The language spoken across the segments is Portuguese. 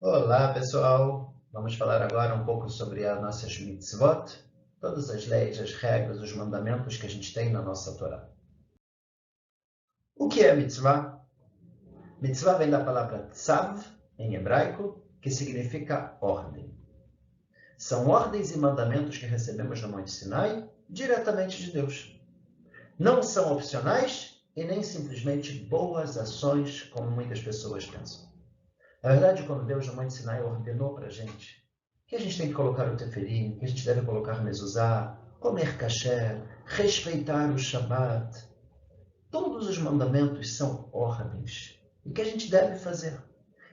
Olá, pessoal! Vamos falar agora um pouco sobre as nossas mitzvot, todas as leis, as regras, os mandamentos que a gente tem na nossa Torá. O que é mitzvah? Mitzvah vem da palavra tzav, em hebraico, que significa ordem. São ordens e mandamentos que recebemos no Monte Sinai diretamente de Deus. Não são opcionais e nem simplesmente boas ações, como muitas pessoas pensam. Na verdade, quando Deus no Monte Sinai ordenou para a gente que a gente tem que colocar o tefilim, que a gente deve colocar mezuzá, comer kasher, respeitar o Shabat, todos os mandamentos são ordens e que a gente deve fazer.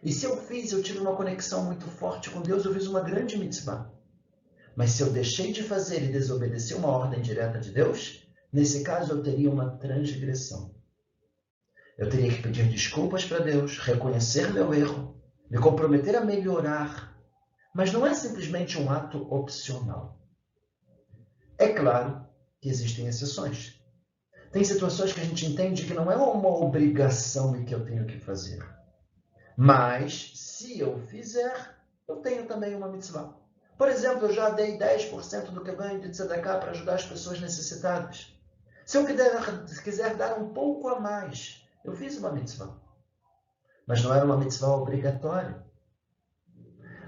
E se eu fiz, eu tive uma conexão muito forte com Deus, eu fiz uma grande mitzvah. Mas se eu deixei de fazer e desobedecer uma ordem direta de Deus, nesse caso eu teria uma transgressão. Eu teria que pedir desculpas para Deus, reconhecer meu erro, me comprometer a melhorar. Mas não é simplesmente um ato opcional. É claro que existem exceções. Tem situações que a gente entende que não é uma obrigação e que eu tenho que fazer. Mas, se eu fizer, eu tenho também uma mitzvah. Por exemplo, eu já dei 10% do que eu ganho de tzedakah para ajudar as pessoas necessitadas. Se eu quiser dar um pouco a mais, eu fiz uma mitzvah. Mas não era uma mitzvah obrigatória.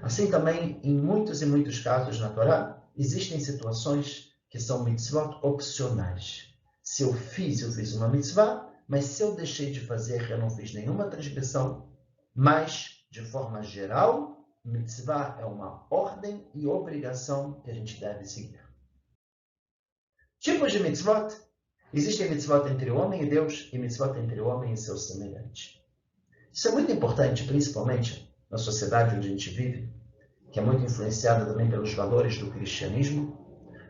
Assim também, em muitos e muitos casos na Torá, existem situações que são mitzvot opcionais. Se eu fiz uma mitzvah, mas se eu deixei de fazer, eu não fiz nenhuma transgressão. Mas, de forma geral, mitzvah é uma ordem e obrigação que a gente deve seguir. Tipos de mitzvot. Existem mitzvot entre o homem e Deus e mitzvot entre o homem e seu semelhante. Isso é muito importante, principalmente na sociedade onde a gente vive, que é muito influenciada também pelos valores do cristianismo.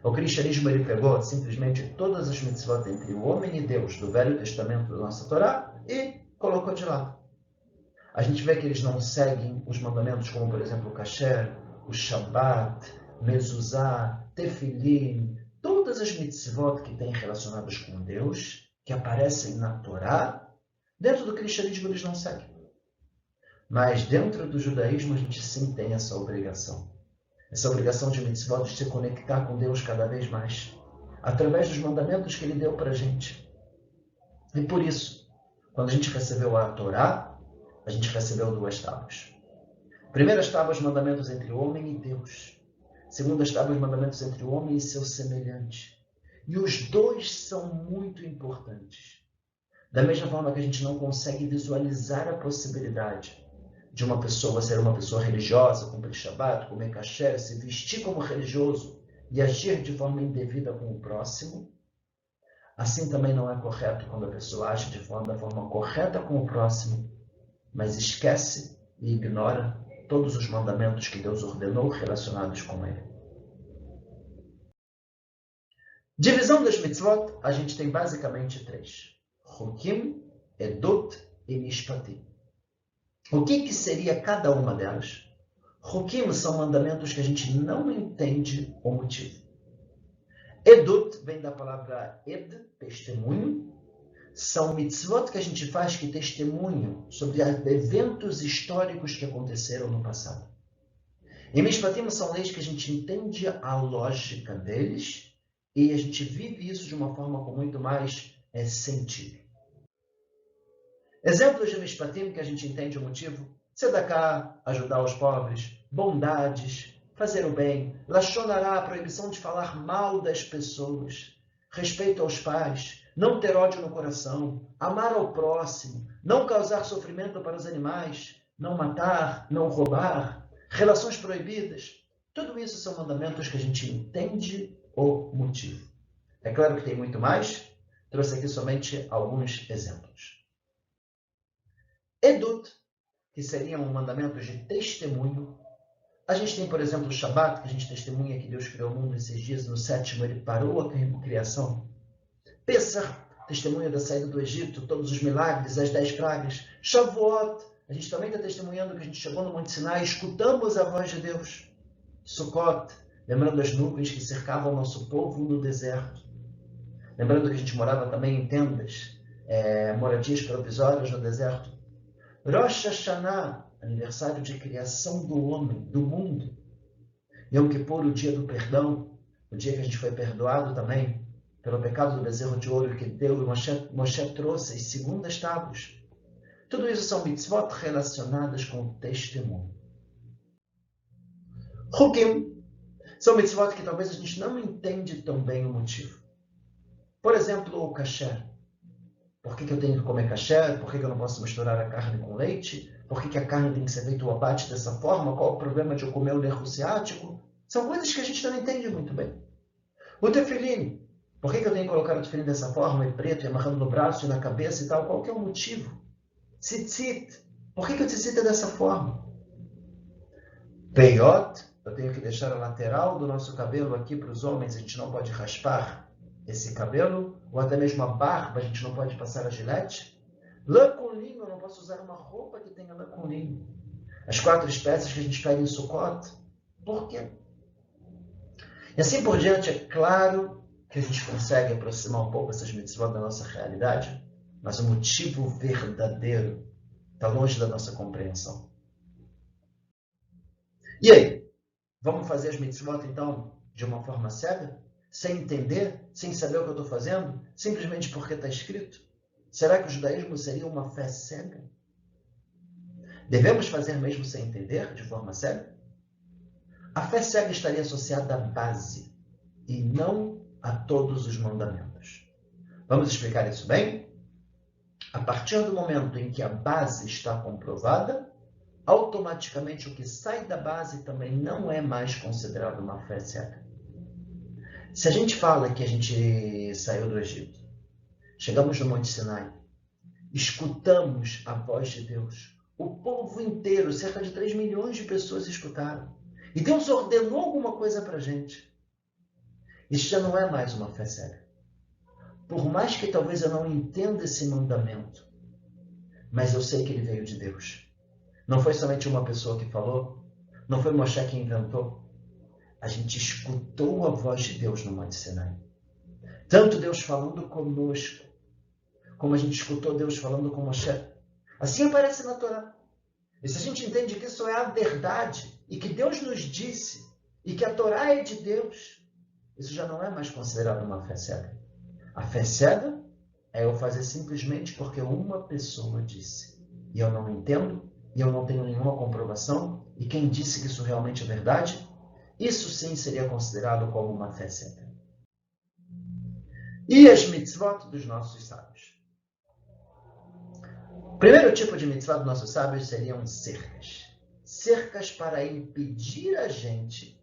O cristianismo ele pegou simplesmente todas as mitzvot entre o homem e Deus do Velho Testamento da nossa Torá e colocou de lado. A gente vê que eles não seguem os mandamentos como, por exemplo, o kasher, o shabat, mezuzá, tefilim, todas as mitzvot que têm relacionadas com Deus, que aparecem na Torá, dentro do cristianismo eles não seguem. Mas dentro do judaísmo a gente sim tem essa obrigação. Essa obrigação de mitzvot de se conectar com Deus cada vez mais, através dos mandamentos que Ele deu para a gente. E por isso, quando a gente recebeu a Torá, a gente recebeu duas tábuas. Primeiras tábuas, mandamentos entre o homem e Deus. Segundas tábuas, mandamentos entre o homem e seu semelhante. E os dois são muito importantes. Da mesma forma que a gente não consegue visualizar a possibilidade de uma pessoa ser uma pessoa religiosa, cumprir Shabbat, comer kasher, se vestir como religioso e agir de forma indevida com o próximo, assim também não é correto quando a pessoa age da forma correta com o próximo, mas esquece e ignora todos os mandamentos que Deus ordenou relacionados com ele. Divisão das mitzvot, a gente tem basicamente três: Chukim, Edut e Mishpatim. O que seria cada uma delas? Chukim são mandamentos que a gente não entende o motivo. Edut vem da palavra ed, testemunho. São mitzvot que a gente faz que testemunham sobre eventos históricos que aconteceram no passado. E Mishpatim são leis que a gente entende a lógica deles e a gente vive isso de uma forma com muito mais sentido. Exemplos de Mishpatim que a gente entende o motivo: tzedakah, ajudar os pobres, bondades, fazer o bem, lashon hará, a proibição de falar mal das pessoas, respeito aos pais, não ter ódio no coração, amar ao próximo, não causar sofrimento para os animais, não matar, não roubar, relações proibidas. Tudo isso são mandamentos que a gente entende o motivo. É claro que tem muito mais, trouxe aqui somente alguns exemplos. Edut, que seriam mandamentos de testemunho. A gente tem, por exemplo, o Shabat, que a gente testemunha que Deus criou o mundo em 6 dias, no sétimo ele parou a criação. Pesach, testemunha da saída do Egito, todos os milagres, as 10 pragas. Shavuot, a gente também está testemunhando que a gente chegou no Monte Sinai, escutamos a voz de Deus. Sukkot, lembrando as nuvens que cercavam o nosso povo no deserto. Lembrando que a gente morava também em tendas, moradias provisórias no deserto. Rosh Hashanah, aniversário de criação do homem, do mundo. Yom Kippur, o dia do perdão, o dia que a gente foi perdoado também pelo pecado do bezerro de ouro que Deus, Moshe trouxe as segundas tábuas. Tudo isso são mitzvot relacionadas com o testemunho. Hukim são mitzvot que talvez a gente não entende tão bem o motivo. Por exemplo, o kasher. Por que eu tenho que comer kasher? Por que eu não posso misturar a carne com leite? Por que a carne tem que ser feita o abate dessa forma? Qual o problema de eu comer o nervo ciático? São coisas que a gente não entende muito bem. O tefilim. Por que eu tenho que colocar o tefilim dessa forma, e preto, e amarrando no braço e na cabeça e tal? Qual que é o motivo? Tzitzit. Por que o tzitzit é dessa forma? Peiot. Eu tenho que deixar a lateral do nosso cabelo aqui para os homens. A gente não pode raspar esse cabelo. Ou até mesmo a barba, a gente não pode passar a gilete. Lã com linho. Eu não posso usar uma roupa que tenha lã com linho. As 4 espécies que a gente pega em Sukkot. Por quê? E assim por diante, é claro que a gente consegue aproximar um pouco essas mitzvot da nossa realidade, mas o motivo verdadeiro está longe da nossa compreensão. E aí? Vamos fazer as mitzvot, então, de uma forma cega? Sem entender? Sem saber o que eu estou fazendo? Simplesmente porque está escrito? Será que o judaísmo seria uma fé cega? Devemos fazer mesmo sem entender, de forma cega? A fé cega estaria associada à base e não a todos os mandamentos. Vamos explicar isso bem? A partir do momento em que a base está comprovada, automaticamente o que sai da base também não é mais considerado uma fé cega. Se a gente fala que a gente saiu do Egito, chegamos no Monte Sinai, escutamos a voz de Deus, o povo inteiro, cerca de 3 milhões de pessoas escutaram, e Deus ordenou alguma coisa para a gente. Isso já não é mais uma fé cega. Por mais que talvez eu não entenda esse mandamento, mas eu sei que ele veio de Deus. Não foi somente uma pessoa que falou, não foi Moshe que inventou. A gente escutou a voz de Deus no Monte Sinai. Tanto Deus falando conosco, como a gente escutou Deus falando com Moshe. Assim aparece na Torá. E se a gente entende que isso é a verdade, e que Deus nos disse, e que a Torá é de Deus, isso já não é mais considerado uma fé cega. A fé cega é eu fazer simplesmente porque uma pessoa disse. E eu não entendo, e eu não tenho nenhuma comprovação, e quem disse que isso realmente é verdade, isso sim seria considerado como uma fé cega. E as mitzvot dos nossos sábios? O primeiro tipo de mitzvah dos nossos sábios seriam cercas. Cercas para impedir a gente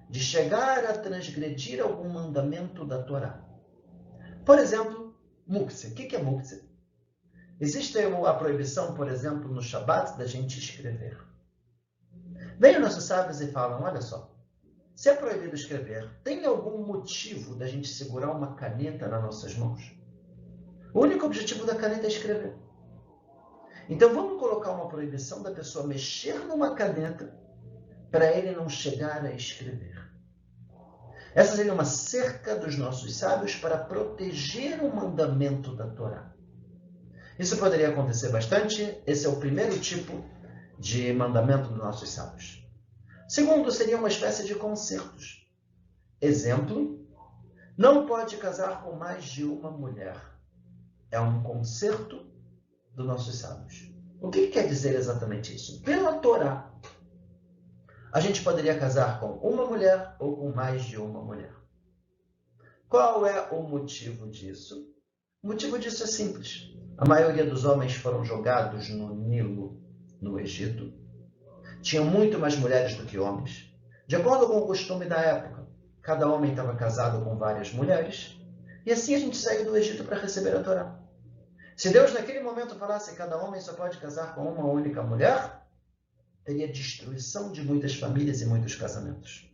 de chegar a transgredir algum mandamento da Torá. Por exemplo, muktzeh. O que é muktzeh? Existe a proibição, por exemplo, no Shabat, da gente escrever. Vêm os nossos sábios e falam, olha só, se é proibido escrever, tem algum motivo da gente segurar uma caneta nas nossas mãos? O único objetivo da caneta é escrever. Então vamos colocar uma proibição da pessoa mexer numa caneta para ele não chegar a escrever. Essa seria uma cerca dos nossos sábios para proteger o mandamento da Torá. Isso poderia acontecer bastante. Esse é o primeiro tipo de mandamento dos nossos sábios. Segundo, seria uma espécie de concertos. Exemplo, não pode casar com mais de uma mulher. É um concerto dos nossos sábios. O que quer dizer exatamente isso? Pela Torá, a gente poderia casar com uma mulher ou com mais de uma mulher. Qual é o motivo disso? O motivo disso é simples. A maioria dos homens foram jogados no Nilo, no Egito. Tinham muito mais mulheres do que homens. De acordo com o costume da época, cada homem estava casado com várias mulheres. E assim a gente saiu do Egito para receber a Torá. Se Deus naquele momento falasse que cada homem só pode casar com uma única mulher, teria destruição de muitas famílias e muitos casamentos.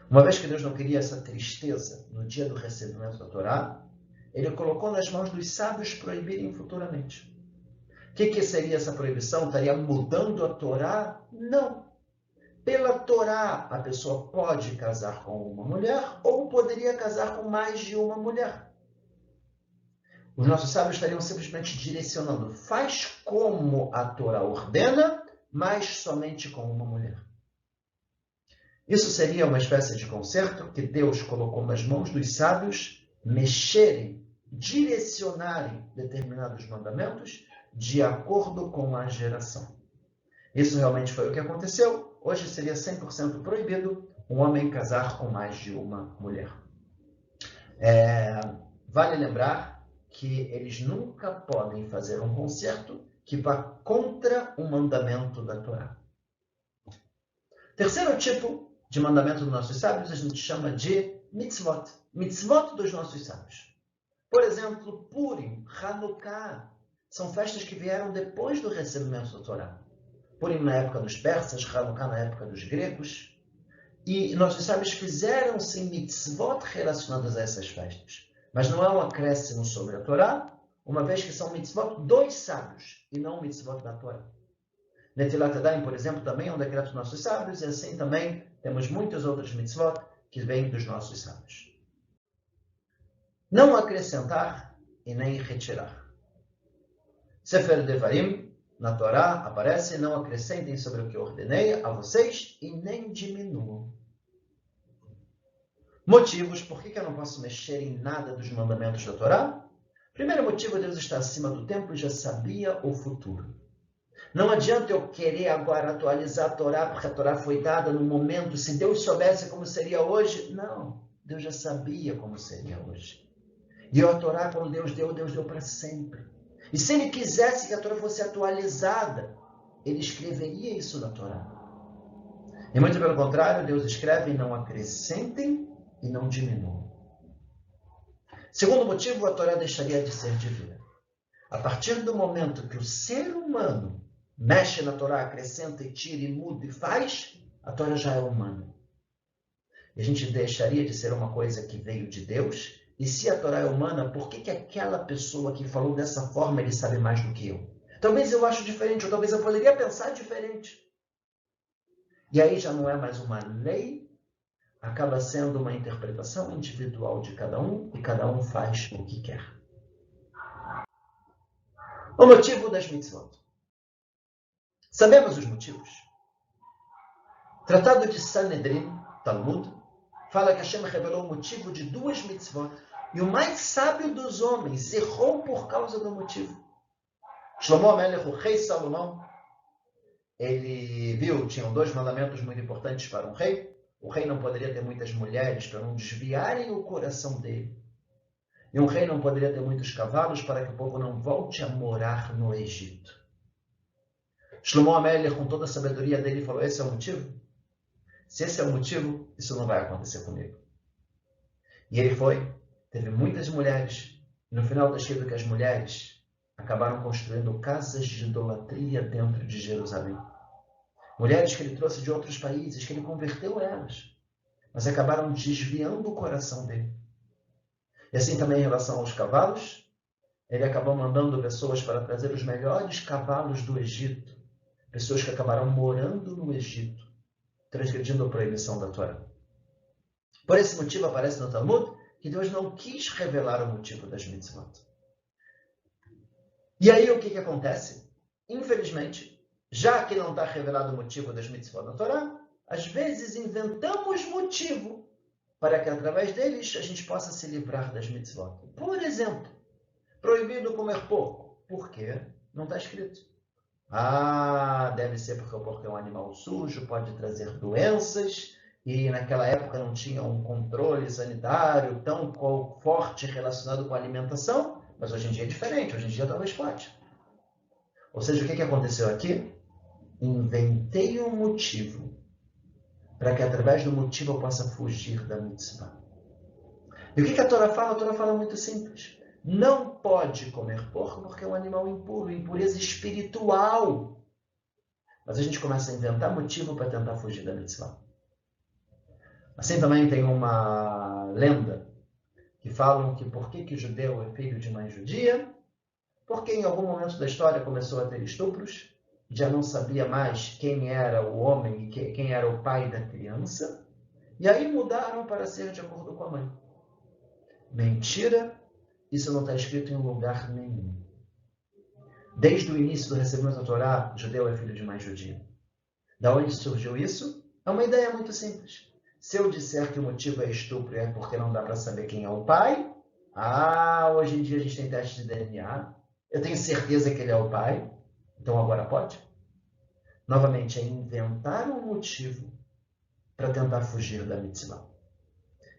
Uma vez que Deus não queria essa tristeza no dia do recebimento da Torá, ele colocou nas mãos dos sábios proibirem futuramente. O que seria essa proibição? Estaria mudando a Torá? Não. Pela Torá, a pessoa pode casar com uma mulher ou poderia casar com mais de uma mulher. Os nossos sábios estariam simplesmente direcionando. Faz como a Torá ordena, mas somente com uma mulher. Isso seria uma espécie de concerto que Deus colocou nas mãos dos sábios mexerem, direcionarem determinados mandamentos de acordo com a geração. Isso realmente foi o que aconteceu. Hoje seria 100% proibido um homem casar com mais de uma mulher. Vale lembrar que eles nunca podem fazer um concerto que vá contra o mandamento da Torá. Terceiro tipo de mandamento dos nossos sábios a gente chama de mitzvot. Mitzvot dos nossos sábios. Por exemplo, Purim, Hanukkah, são festas que vieram depois do recebimento da Torá. Purim na época dos persas, Hanukkah na época dos gregos. E nossos sábios fizeram sim mitzvot relacionadas a essas festas. Mas não é um acréscimo sobre a Torá, uma vez que são mitzvot dos sábios e não mitzvot da Torá. Netilat Yadayim, por exemplo, também é um decreto dos nossos sábios, e assim também temos muitas outras mitzvot que vêm dos nossos sábios. Não acrescentar e nem retirar. Sefer Devarim, na Torá, aparece: não acrescentem sobre o que ordenei a vocês e nem diminuam. Motivos por que eu não posso mexer em nada dos mandamentos da Torá? Primeiro motivo, Deus está acima do tempo e já sabia o futuro. Não adianta eu querer agora atualizar a Torá, porque a Torá foi dada no momento. Se Deus soubesse como seria hoje, não. Deus já sabia como seria hoje. E a Torá, quando Deus deu para sempre. E se Ele quisesse que a Torá fosse atualizada, Ele escreveria isso na Torá. E muito pelo contrário, Deus escreve: não acrescentem e não diminuam. Segundo motivo, a Torá deixaria de ser divina. A partir do momento que o ser humano mexe na Torá, acrescenta e tira e muda e faz, a Torá já é humana. E a gente deixaria de ser uma coisa que veio de Deus. E se a Torá é humana, por que aquela pessoa que falou dessa forma, ele sabe mais do que eu? Talvez eu acho diferente, ou talvez eu poderia pensar diferente. E aí já não é mais uma lei, acaba sendo uma interpretação individual de cada um, e cada um faz o que quer. O motivo das mitzvot. Sabemos os motivos. Tratado de Sanedrin, Talmud, fala que Hashem revelou o motivo de 2 mitzvot. E o mais sábio dos homens errou por causa do motivo. Shlomo HaMelech, o rei Salomão, ele viu, tinham 2 mandamentos muito importantes para um rei. O rei não poderia ter muitas mulheres para não desviarem o coração dele. E um rei não poderia ter muitos cavalos para que o povo não volte a morar no Egito. Shlomo HaMelech, com toda a sabedoria dele, falou: esse é o motivo? Se esse é o motivo, isso não vai acontecer comigo. E ele foi, teve muitas mulheres, e no final está escrito que as mulheres acabaram construindo casas de idolatria dentro de Jerusalém. Mulheres que ele trouxe de outros países, que ele converteu elas, mas acabaram desviando o coração dele. E assim também em relação aos cavalos, ele acabou mandando pessoas para trazer os melhores cavalos do Egito, pessoas que acabaram morando no Egito, transgredindo a proibição da Torá. Por esse motivo aparece no Talmud que Deus não quis revelar o motivo das mitzvot. E aí o que acontece? Infelizmente, já que não está revelado o motivo das mitzvot na Torá, às vezes inventamos motivo para que através deles a gente possa se livrar das mitzvot. Por exemplo, proibido comer porco. Por quê? Não está escrito. Deve ser porque o porco é um animal sujo, pode trazer doenças, e naquela época não tinha um controle sanitário tão forte relacionado com a alimentação, mas hoje em dia é diferente, hoje em dia talvez pode. Ou seja, o que aconteceu aqui? Inventei um motivo para que através do motivo eu possa fugir da mitzvah. E o que a Torá fala? A Torá fala muito simples. Não pode comer porco porque é um animal impuro, impureza espiritual. Mas a gente começa a inventar motivo para tentar fugir da mitzvah. Assim também tem uma lenda que falam que por que o judeu é filho de mãe judia? Porque em algum momento da história começou a ter estupros, já não sabia mais quem era o homem e quem era o pai da criança, e aí mudaram para ser de acordo com a mãe. Mentira Isso não está escrito em lugar nenhum. Desde o início do recebimento da Torá, judeu é filho de mais judio. Da onde surgiu isso? É uma ideia muito simples. Se eu disser que o motivo é estupro é porque não dá para saber quem é o pai, hoje em dia a gente tem teste de DNA, eu tenho certeza que ele é o pai, então agora pode? Novamente, é inventar um motivo para tentar fugir da mitzvah.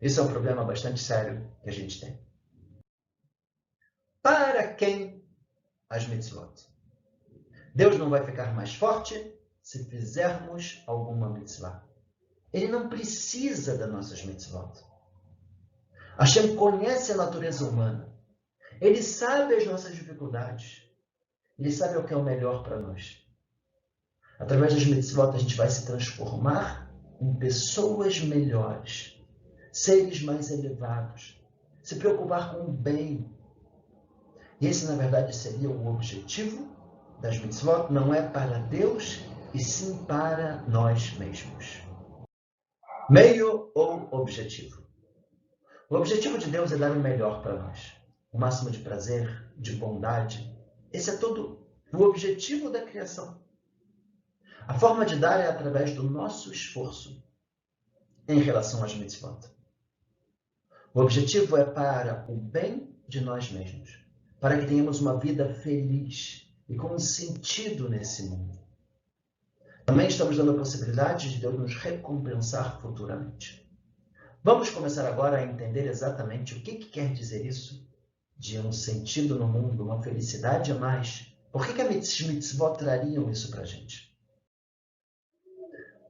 Isso é um problema bastante sério que a gente tem. Para quem as mitzvot? Deus não vai ficar mais forte se fizermos alguma mitzvah. Ele não precisa das nossas mitzvot. Hashem conhece a natureza humana. Ele sabe as nossas dificuldades. Ele sabe o que é o melhor para nós. Através das mitzvot, a gente vai se transformar em pessoas melhores, seres mais elevados, se preocupar com o bem. E esse, na verdade, seria o objetivo das mitzvot, não é para Deus, e sim para nós mesmos. Meio ou objetivo? O objetivo de Deus é dar o melhor para nós. O máximo de prazer, de bondade. Esse é todo o objetivo da criação. A forma de dar é através do nosso esforço em relação às mitzvot. O objetivo é para o bem de nós mesmos, para que tenhamos uma vida feliz e com um sentido nesse mundo. Também estamos dando a possibilidade de Deus nos recompensar futuramente. Vamos começar agora a entender exatamente o que quer dizer isso de um sentido no mundo, uma felicidade a mais. Por que as mitzvot trariam isso para a gente?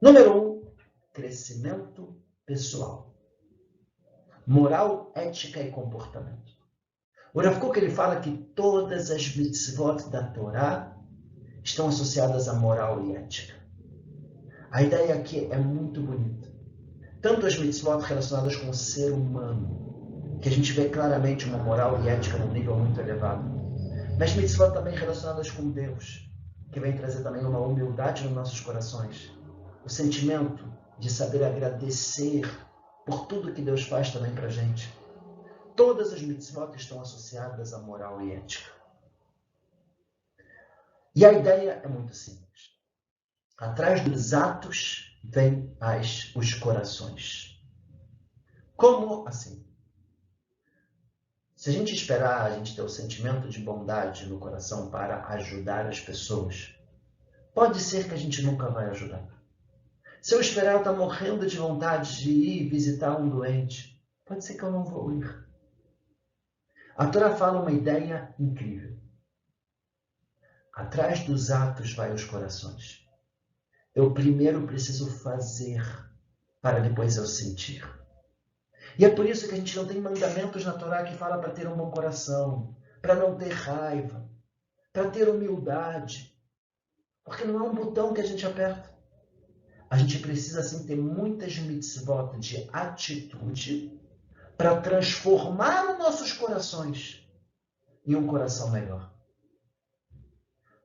Número 1, crescimento pessoal. Moral, ética e comportamento. O Rav Kook, ele fala que todas as mitzvot da Torá estão associadas à moral e ética. A ideia aqui é muito bonita. Tanto as mitzvot relacionadas com o ser humano, que a gente vê claramente uma moral e ética num nível muito elevado, mas mitzvot também relacionadas com Deus, que vem trazer também uma humildade nos nossos corações, o sentimento de saber agradecer por tudo que Deus faz também para a gente. Todas as mitzvot estão associadas à moral e ética. E a ideia é muito simples. Atrás dos atos vem os corações. Como assim? Se a gente esperar a gente ter o sentimento de bondade no coração para ajudar as pessoas, pode ser que a gente nunca vai ajudar. Se eu esperar eu estar morrendo de vontade de ir visitar um doente, pode ser que eu não vou ir. A Torá fala uma ideia incrível. Atrás dos atos vai os corações. Eu primeiro preciso fazer para depois eu sentir. E é por isso que a gente não tem mandamentos na Torá que fala para ter um bom coração, para não ter raiva, para ter humildade. Porque não é um botão que a gente aperta. A gente precisa, sim, ter muitas mitzvot de atitude para transformar os nossos corações em um coração melhor.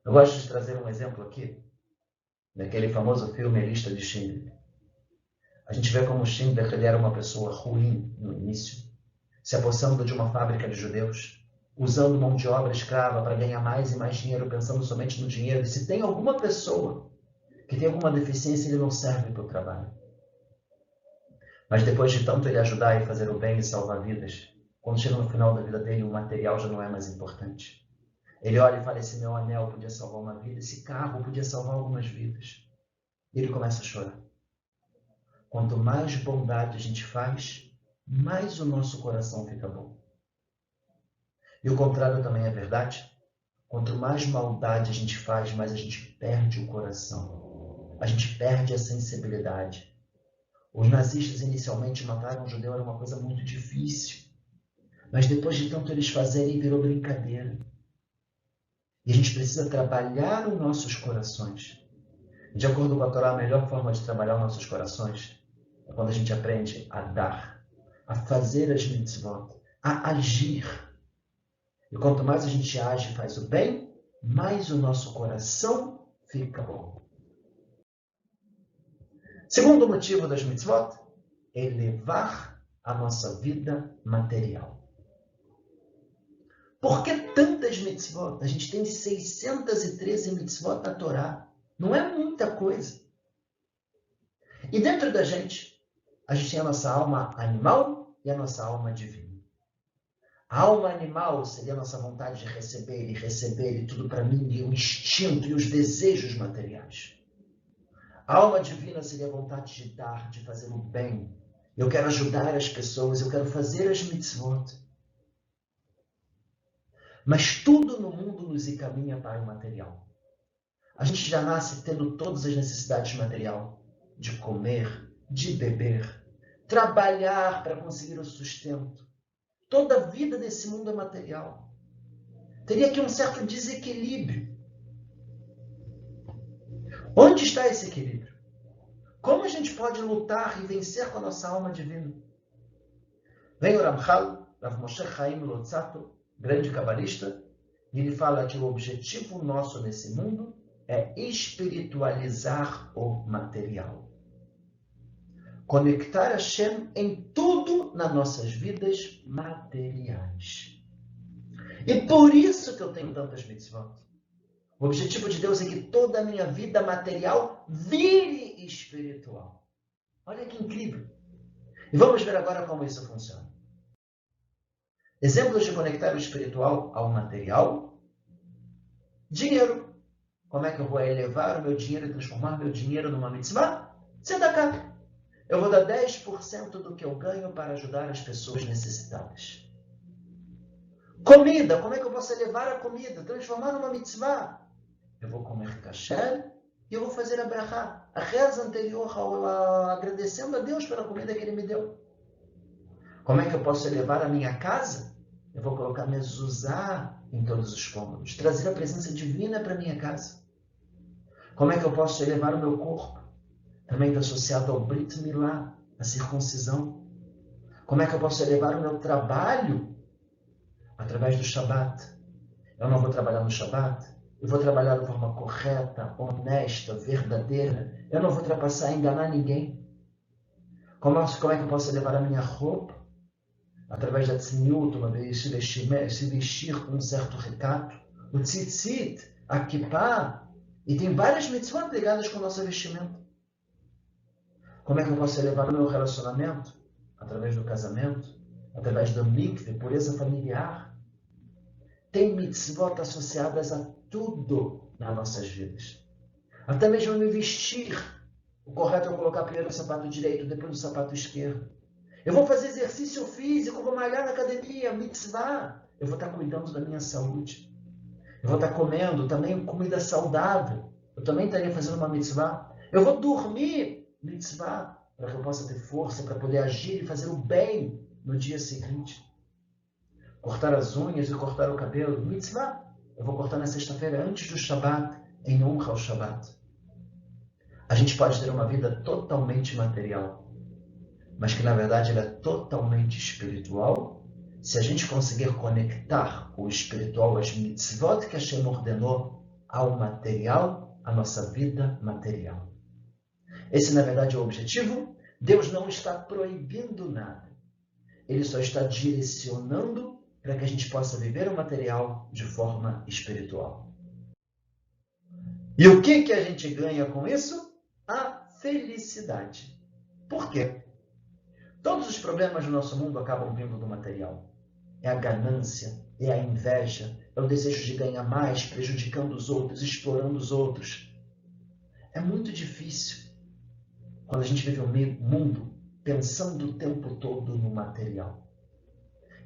Eu gosto de trazer um exemplo aqui, daquele famoso filme A Lista de Schindler. A gente vê como Schindler ele era uma pessoa ruim no início, se apossando de uma fábrica de judeus, usando mão de obra escrava para ganhar mais e mais dinheiro, pensando somente no dinheiro. E se tem alguma pessoa que tem alguma deficiência, ele não serve para o trabalho. Mas depois de tanto ele ajudar e fazer o bem e salvar vidas, quando chega no final da vida dele, o material já não é mais importante. Ele olha e fala, esse meu anel podia salvar uma vida, esse carro podia salvar algumas vidas. E ele começa a chorar. Quanto mais bondade a gente faz, mais o nosso coração fica bom. E o contrário também é verdade. Quanto mais maldade a gente faz, mais a gente perde o coração. A gente perde a sensibilidade. Os nazistas inicialmente mataram um judeu, era uma coisa muito difícil. Mas depois de tanto eles fazerem, virou brincadeira. E a gente precisa trabalhar os nossos corações. De acordo com a Torá, a melhor forma de trabalhar os nossos corações é quando a gente aprende a dar, a fazer as mitzvot, a agir. E quanto mais a gente age e faz o bem, mais o nosso coração fica bom. Segundo motivo das mitzvot, elevar a nossa vida material. Por que tantas mitzvot? A gente tem 613 mitzvot na Torá. Não é muita coisa. E dentro da gente, a gente tem a nossa alma animal e a nossa alma divina. A alma animal seria a nossa vontade de receber e tudo para mim, e o instinto e os desejos materiais. A alma divina seria a vontade de dar, de fazer o bem. Eu quero ajudar as pessoas, eu quero fazer as mitzvot. Mas tudo no mundo nos encaminha para o material. A gente já nasce tendo todas as necessidades materiais, de comer, de beber, trabalhar para conseguir o sustento. Toda a vida desse mundo é material. Teria aqui um certo desequilíbrio. Onde está esse equilíbrio? Como a gente pode lutar e vencer com a nossa alma divina? Vem o Ramchal, Rav Moshe Chaim Luzzatto, grande cabalista, e ele fala que o objetivo nosso nesse mundo é espiritualizar o material. Conectar a Hashem em tudo nas nossas vidas materiais. E por isso que eu tenho tantas mitzvot. O objetivo de Deus é que toda a minha vida material vire espiritual. Olha que incrível. E vamos ver agora como isso funciona. Exemplos de conectar o espiritual ao material. Dinheiro. Como é que eu vou elevar o meu dinheiro e transformar meu dinheiro numa mitzvah? Tzedakah. Eu vou dar 10% do que eu ganho para ajudar as pessoas necessitadas. Comida. Como é que eu posso elevar a comida? Transformar numa mitzvah. Eu vou comer kasher e eu vou fazer a brachá. A reza anterior, agradecendo a Deus pela comida que Ele me deu. Como é que eu posso elevar a minha casa? Eu vou colocar mezuzá em todos os cômodos. Trazer a presença divina para a minha casa. Como é que eu posso elevar o meu corpo? Também está associado ao Brit Milá, a circuncisão. Como é que eu posso elevar o meu trabalho? Através do Shabat. Eu não vou trabalhar no Shabat. Eu vou trabalhar de forma correta, honesta, verdadeira. Eu não vou ultrapassar, enganar ninguém. Como é que eu posso elevar a minha roupa? Através da tzniut, uma vez se vestir com um certo recato. O tzitzit, a kippah. E tem várias mitzvot ligadas com o nosso vestimento. Como é que eu posso elevar o meu relacionamento? Através do casamento, através do mikve, pureza familiar. Tem mitzvot associadas a tudo nas nossas vidas. Até mesmo me vestir. O correto é eu colocar primeiro o sapato direito, depois o sapato esquerdo. Eu vou fazer exercício físico, vou malhar na academia, mitzvah. Eu vou estar cuidando da minha saúde. Eu vou estar comendo também comida saudável. Eu também estaria fazendo uma mitzvah. Eu vou dormir, mitzvah, para que eu possa ter força para poder agir e fazer o bem no dia seguinte. Cortar as unhas e cortar o cabelo, mitzvah. Eu vou cortar na sexta-feira antes do Shabat, em honra ao Shabat. A gente pode ter uma vida totalmente material, mas que na verdade ela é totalmente espiritual, se a gente conseguir conectar o espiritual, as mitzvot que Hashem ordenou, ao material, a nossa vida material. Esse, na verdade, é o objetivo. Deus não está proibindo nada. Ele só está direcionando para que a gente possa viver o material de forma espiritual. E o que a gente ganha com isso? A felicidade. Por quê? Todos os problemas do nosso mundo acabam vindo do material. É a ganância, é a inveja, é o desejo de ganhar mais, prejudicando os outros, explorando os outros. É muito difícil quando a gente vive um mundo pensando o tempo todo no material.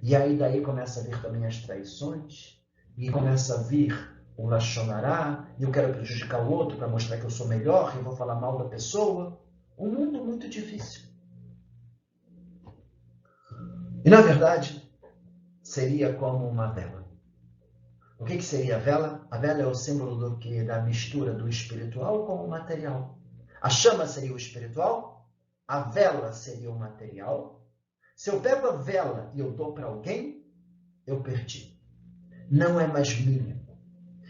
E aí daí começa a vir também as traições, e começa a vir o lashon hará, e eu quero prejudicar o outro para mostrar que eu sou melhor, e vou falar mal da pessoa. Um mundo muito difícil. E na verdade, seria como uma vela. O que seria a vela? A vela é o símbolo da mistura do espiritual com o material. A chama seria o espiritual, a vela seria o material. Se eu pego a vela e eu dou para alguém, eu perdi. Não é mais minha.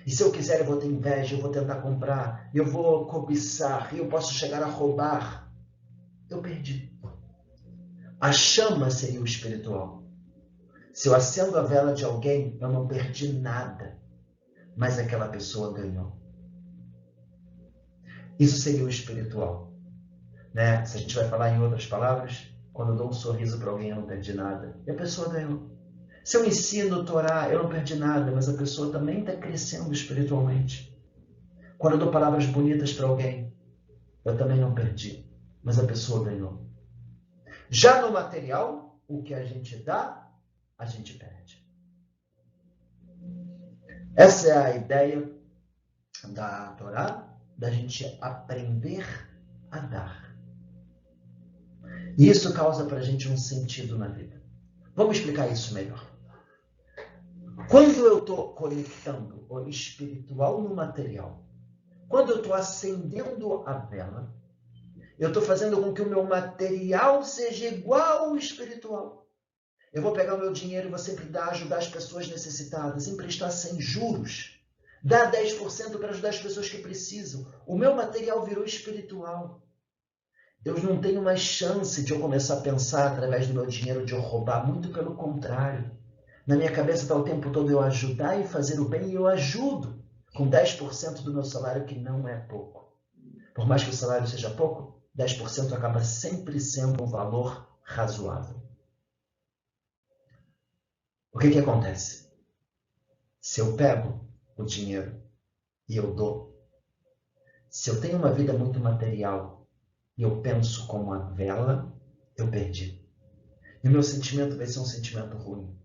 E se eu quiser, eu vou ter inveja, eu vou tentar comprar, eu vou cobiçar, eu posso chegar a roubar. Eu perdi. A chama seria o espiritual. Se eu acendo a vela de alguém, eu não perdi nada, mas aquela pessoa ganhou. Isso seria o espiritual, né? Se a gente vai falar em outras palavras, quando eu dou um sorriso para alguém, eu não perdi nada, e a pessoa ganhou. Se eu ensino Torá, eu não perdi nada, mas a pessoa também está crescendo espiritualmente. Quando eu dou palavras bonitas para alguém, eu também não perdi, mas a pessoa ganhou. Já no material, o que a gente dá, a gente perde. Essa é a ideia da Torá, da gente aprender a dar. E isso causa para a gente um sentido na vida. Vamos explicar isso melhor. Quando eu estou conectando o espiritual no material, quando eu estou acendendo a vela, eu estou fazendo com que o meu material seja igual ao espiritual. Eu vou pegar o meu dinheiro e vou sempre ajudar as pessoas necessitadas, emprestar sem juros. Dar 10% para ajudar as pessoas que precisam. O meu material virou espiritual. Eu não tenho mais chance de eu começar a pensar através do meu dinheiro de eu roubar. Muito pelo contrário. Na minha cabeça está o tempo todo eu ajudar e fazer o bem, e eu ajudo com 10% do meu salário, que não é pouco. Por mais que o salário seja pouco, 10% acaba sempre sendo um valor razoável. O que acontece? Se eu pego o dinheiro e eu dou, se eu tenho uma vida muito material e eu penso como a vela, eu perdi. E o meu sentimento vai ser um sentimento ruim.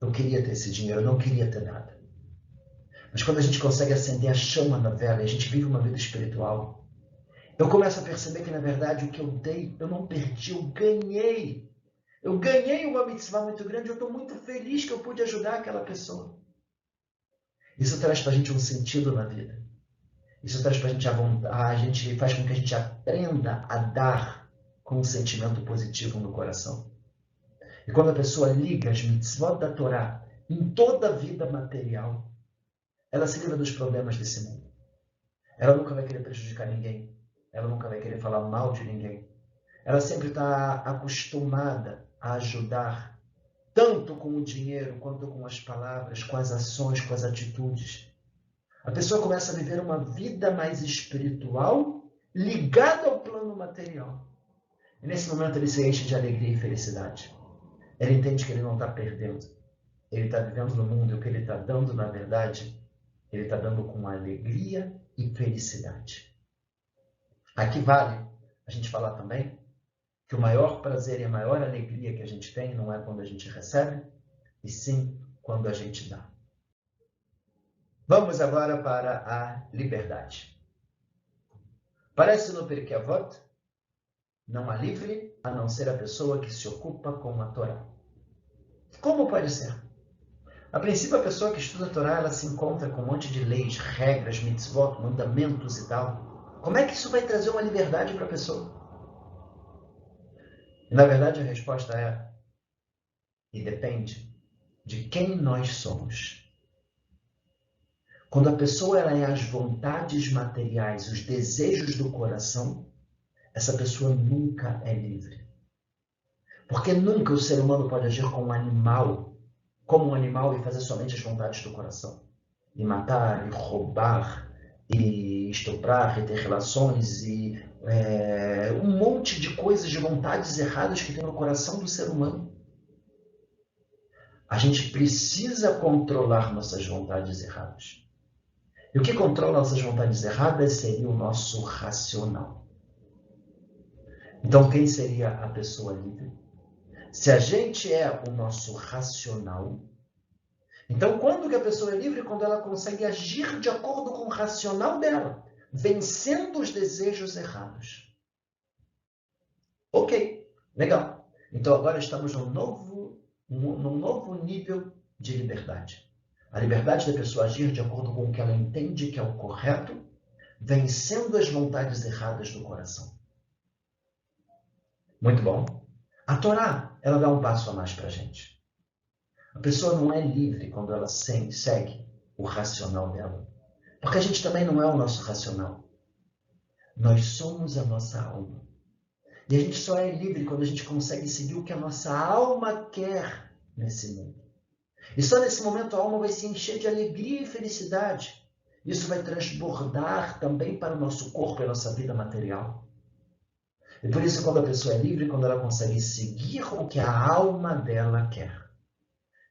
Eu queria ter esse dinheiro, eu não queria ter nada. Mas quando a gente consegue acender a chama na vela e a gente vive uma vida espiritual, eu começo a perceber que, na verdade, o que eu dei, eu não perdi, eu ganhei. Eu ganhei uma mitzvah muito grande, eu estou muito feliz que eu pude ajudar aquela pessoa. Isso traz para a gente um sentido na vida. Isso traz para a gente faz com que a gente aprenda a dar com um sentimento positivo no coração. E quando a pessoa liga as mitzvot da Torá em toda a vida material, ela se livra dos problemas desse mundo. Ela nunca vai querer prejudicar ninguém. Ela nunca vai querer falar mal de ninguém. Ela sempre está acostumada a ajudar, tanto com o dinheiro, quanto com as palavras, com as ações, com as atitudes. A pessoa começa a viver uma vida mais espiritual, ligada ao plano material. E nesse momento ele se enche de alegria e felicidade. Ele entende que ele não está perdendo. Ele está vivendo no mundo, e o que ele está dando, na verdade, ele está dando com alegria e felicidade. Aqui vale a gente falar também que o maior prazer e a maior alegria que a gente tem não é quando a gente recebe, e sim quando a gente dá. Vamos agora para a liberdade. Parece no Pirkei Avot, não há livre a não ser a pessoa que se ocupa com a Torá. Como pode ser? A princípio, a pessoa que estuda a Torá, ela se encontra com um monte de leis, regras, mitzvot, mandamentos e tal. Como é que isso vai trazer uma liberdade para a pessoa? E, na verdade, a resposta é: e depende de quem nós somos. Quando a pessoa ela é as vontades materiais, os desejos do coração, essa pessoa nunca é livre. Porque nunca o ser humano pode agir como um animal e fazer somente as vontades do coração. E matar, e roubar, e estuprar, e ter relações, e um monte de coisas, de vontades erradas que tem no coração do ser humano. A gente precisa controlar nossas vontades erradas. E o que controla nossas vontades erradas seria o nosso racional. Então, quem seria a pessoa livre? Se a gente é o nosso racional, então quando que a pessoa é livre? Quando ela consegue agir de acordo com o racional dela, vencendo os desejos errados. Ok, legal. Então agora estamos num novo nível de liberdade. A liberdade da pessoa agir de acordo com o que ela entende que é o correto, vencendo as vontades erradas do coração. Muito bom. A Torá, ela dá um passo a mais para a gente. A pessoa não é livre quando ela segue o racional dela. Porque a gente também não é o nosso racional. Nós somos a nossa alma. E a gente só é livre quando a gente consegue seguir o que a nossa alma quer nesse mundo. E só nesse momento a alma vai se encher de alegria e felicidade. Isso vai transbordar também para o nosso corpo e a nossa vida material. E por isso, quando a pessoa é livre, quando ela consegue seguir o que a alma dela quer.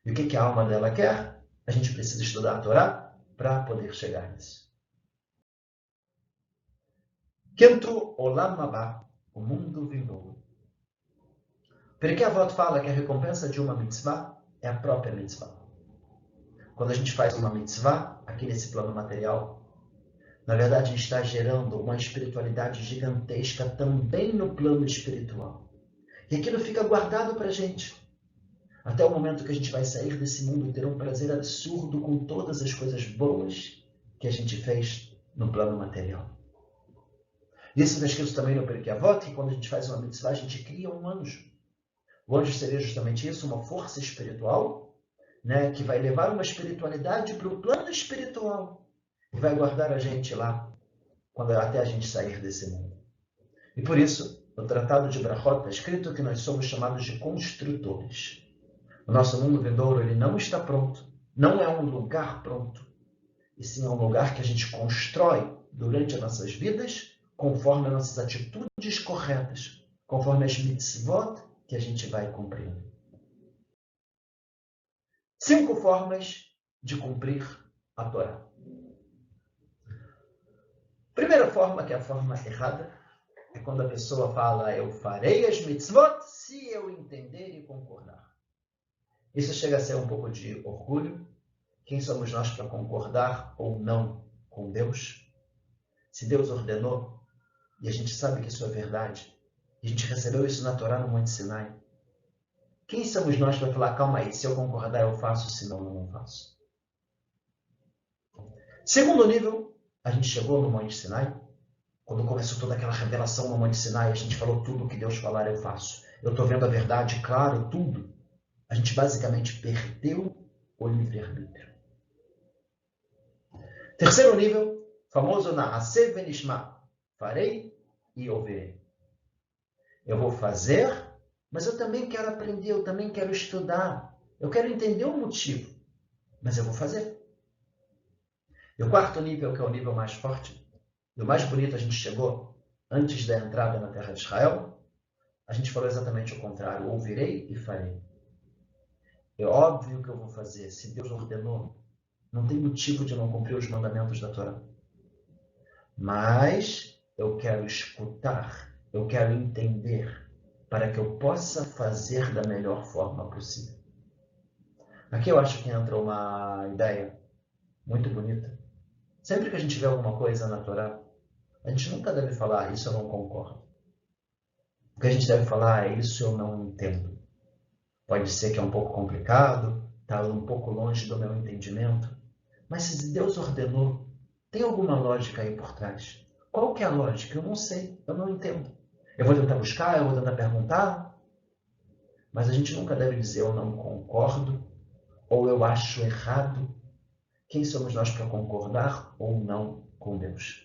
E o que a alma dela quer? A gente precisa estudar a Torá para poder chegar nisso. Quinto, Olam Haba, o mundo vindouro. Porque a Avot fala que a recompensa de uma mitzvah é a própria mitzvah. Quando a gente faz uma mitzvah, aqui nesse plano material, na verdade, a gente está gerando uma espiritualidade gigantesca também no plano espiritual. E aquilo fica guardado para a gente. Até o momento que a gente vai sair desse mundo e ter um prazer absurdo com todas as coisas boas que a gente fez no plano material. Isso está escrito também no Perkei Avot, que quando a gente faz uma mitzvah, a gente cria um anjo. O anjo seria justamente isso, uma força espiritual, né, que vai levar uma espiritualidade para o plano espiritual e vai guardar a gente lá até a gente sair desse mundo. E por isso, no Tratado de Brachot está escrito que nós somos chamados de construtores. O nosso mundo vindouro ele não está pronto, não é um lugar pronto, e sim é um lugar que a gente constrói durante as nossas vidas, conforme as nossas atitudes corretas, conforme as mitzvot que a gente vai cumprindo. 5 formas de cumprir a Torá. Primeira forma, que é a forma errada, é quando a pessoa fala, eu farei as mitzvot se eu entender e concordar. Isso chega a ser um pouco de orgulho. Quem somos nós para concordar ou não com Deus? Se Deus ordenou, e a gente sabe que isso é verdade, e a gente recebeu isso na Torá no Monte Sinai, quem somos nós para falar, calma aí, se eu concordar eu faço, se não, eu não faço? Segundo nível, a gente chegou no Monte Sinai, quando começou toda aquela revelação no Monte Sinai, a gente falou tudo o que Deus falar eu faço. Eu estou vendo a verdade, claro, tudo. A gente basicamente perdeu o livre-arbítrio. Terceiro nível, famoso Na'aseh Venishma, farei e ouvirei. Eu vou fazer, mas eu também quero aprender, eu também quero estudar. Eu quero entender o motivo, mas eu vou fazer. E o quarto nível, que é o nível mais forte, e o mais bonito, a gente chegou antes da entrada na terra de Israel, a gente falou exatamente o contrário, ouvirei e farei. É óbvio que eu vou fazer, se Deus ordenou, não tem motivo de não cumprir os mandamentos da Torá. Mas eu quero escutar, eu quero entender, para que eu possa fazer da melhor forma possível. Aqui eu acho que entra uma ideia muito bonita. Sempre que a gente vê alguma coisa na Torá, a gente nunca deve falar, isso eu não concordo. O que a gente deve falar é, isso eu não entendo. Pode ser que é um pouco complicado, está um pouco longe do meu entendimento, mas se Deus ordenou, tem alguma lógica aí por trás. Qual que é a lógica? Eu não sei, eu não entendo. Eu vou tentar buscar, eu vou tentar perguntar, mas a gente nunca deve dizer eu não concordo ou eu acho errado. Quem somos nós para concordar ou não com Deus?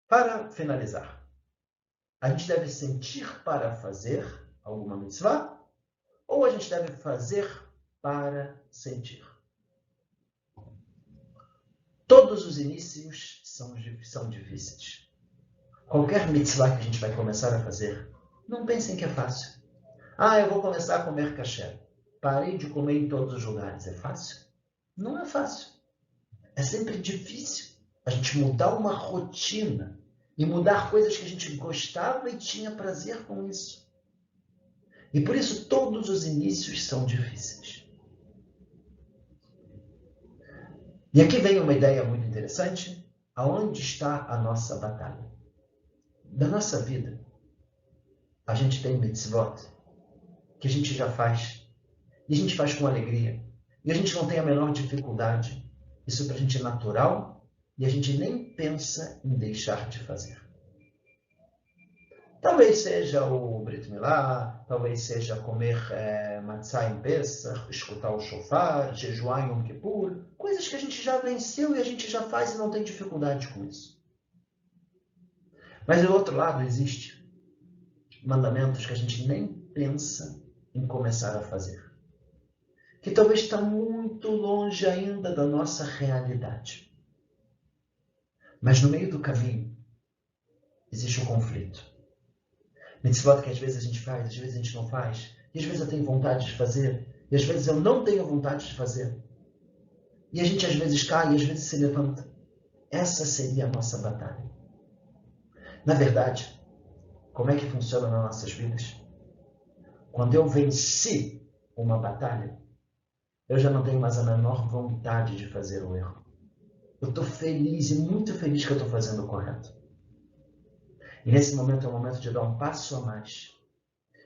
Para finalizar, a gente deve sentir para fazer alguma mitzvah ou a gente deve fazer para sentir? Todos os inícios são difíceis. Qualquer mitzvah que a gente vai começar a fazer, não pensem que é fácil. Eu vou começar a comer kasher. Parei de comer em todos os lugares. É fácil? Não é fácil. É sempre difícil a gente mudar uma rotina e mudar coisas que a gente gostava e tinha prazer com isso. E por isso todos os inícios são difíceis. E aqui vem uma ideia muito interessante. Aonde está a nossa batalha? Da nossa vida, a gente tem mitzvot que a gente já faz. E a gente faz com alegria. E a gente não tem a menor dificuldade. Isso para a gente é natural e a gente nem pensa em deixar de fazer. Talvez seja o Brit Milá, talvez seja comer matzah em Pesach, escutar o shofar, jejuar em Yom Kippur, coisas que a gente já venceu e a gente já faz e não tem dificuldade com isso. Mas do outro lado existe mandamentos que a gente nem pensa em começar a fazer, que talvez está muito longe ainda da nossa realidade. Mas no meio do caminho existe um conflito. Mitzvot que às vezes a gente faz, às vezes a gente não faz, e às vezes eu tenho vontade de fazer, e às vezes eu não tenho vontade de fazer. E a gente às vezes cai e às vezes se levanta. Essa seria a nossa batalha. Na verdade, como é que funciona nas nossas vidas? Quando eu venci uma batalha, eu já não tenho mais a menor vontade de fazer o erro. Eu estou feliz e muito feliz que eu estou fazendo o correto. E nesse momento é o momento de dar um passo a mais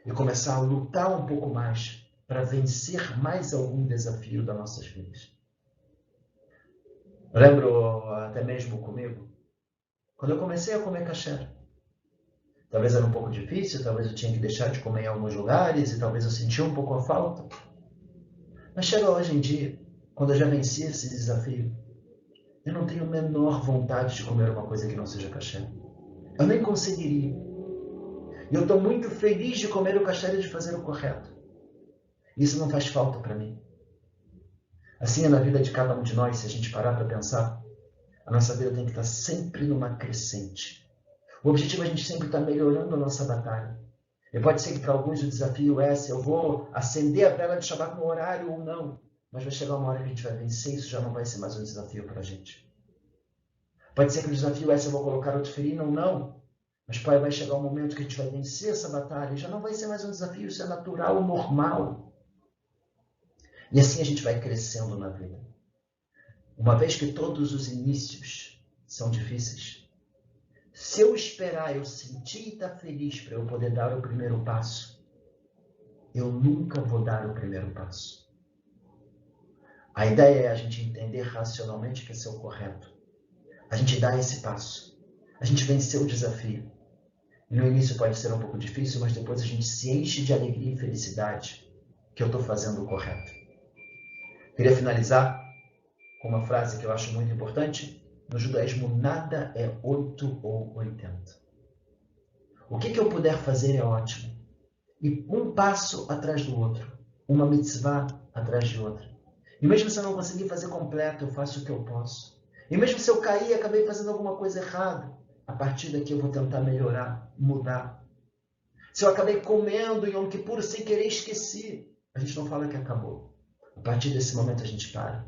e começar a lutar um pouco mais para vencer mais algum desafio das nossas vidas. Eu lembro até mesmo comigo, quando eu comecei a comer kasher. Talvez era um pouco difícil, talvez eu tinha que deixar de comer em alguns lugares e talvez eu sentia um pouco a falta. Mas chega hoje em dia, quando eu já venci esse desafio, eu não tenho a menor vontade de comer uma coisa que não seja kasher. Eu nem conseguiria. E eu estou muito feliz de comer o kasher e de fazer o correto. Isso não faz falta para mim. Assim é na vida de cada um de nós, se a gente parar para pensar, a nossa vida tem que estar sempre numa crescente. O objetivo é a gente sempre estar melhorando a nossa batalha. E pode ser que para alguns o desafio é se eu vou acender a vela de Shabbat no horário ou não. Mas vai chegar uma hora que a gente vai vencer e isso já não vai ser mais um desafio para a gente. Pode ser que o desafio é se eu vou colocar o tefilim ou não. Mas vai chegar um momento que a gente vai vencer essa batalha e já não vai ser mais um desafio, isso é natural, normal. E assim a gente vai crescendo na vida. Uma vez que todos os inícios são difíceis, se eu esperar, eu sentir e estar feliz para eu poder dar o primeiro passo, eu nunca vou dar o primeiro passo. A ideia é a gente entender racionalmente que esse é o correto. A gente dá esse passo. A gente venceu o desafio. E no início pode ser um pouco difícil, mas depois a gente se enche de alegria e felicidade que eu estou fazendo o correto. Queria finalizar com uma frase que eu acho muito importante. No judaísmo, nada é 8 ou 80. O que eu puder fazer é ótimo. E um passo atrás do outro. Uma mitzvah atrás de outra. E mesmo se eu não conseguir fazer completo, eu faço o que eu posso. E mesmo se eu cair e acabei fazendo alguma coisa errada, a partir daqui eu vou tentar melhorar, mudar. Se eu acabei comendo em Yom Kippur sem querer, esqueci. A gente não fala que acabou. A partir desse momento a gente para.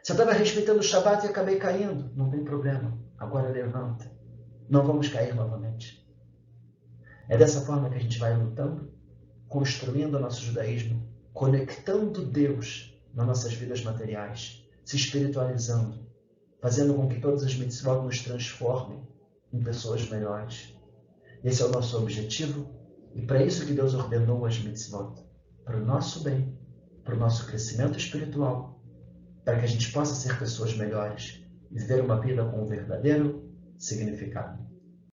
Se eu estava respeitando o Shabbat e acabei caindo, não tem problema. Agora levanta. Não vamos cair novamente. É dessa forma que a gente vai lutando, construindo o nosso judaísmo, conectando Deus nas nossas vidas materiais, se espiritualizando, fazendo com que todas as mitzvot nos transformem em pessoas melhores. Esse é o nosso objetivo e para isso que Deus ordenou as mitzvot, para o nosso bem, para o nosso crescimento espiritual, para que a gente possa ser pessoas melhores e viver uma vida com um verdadeiro significado.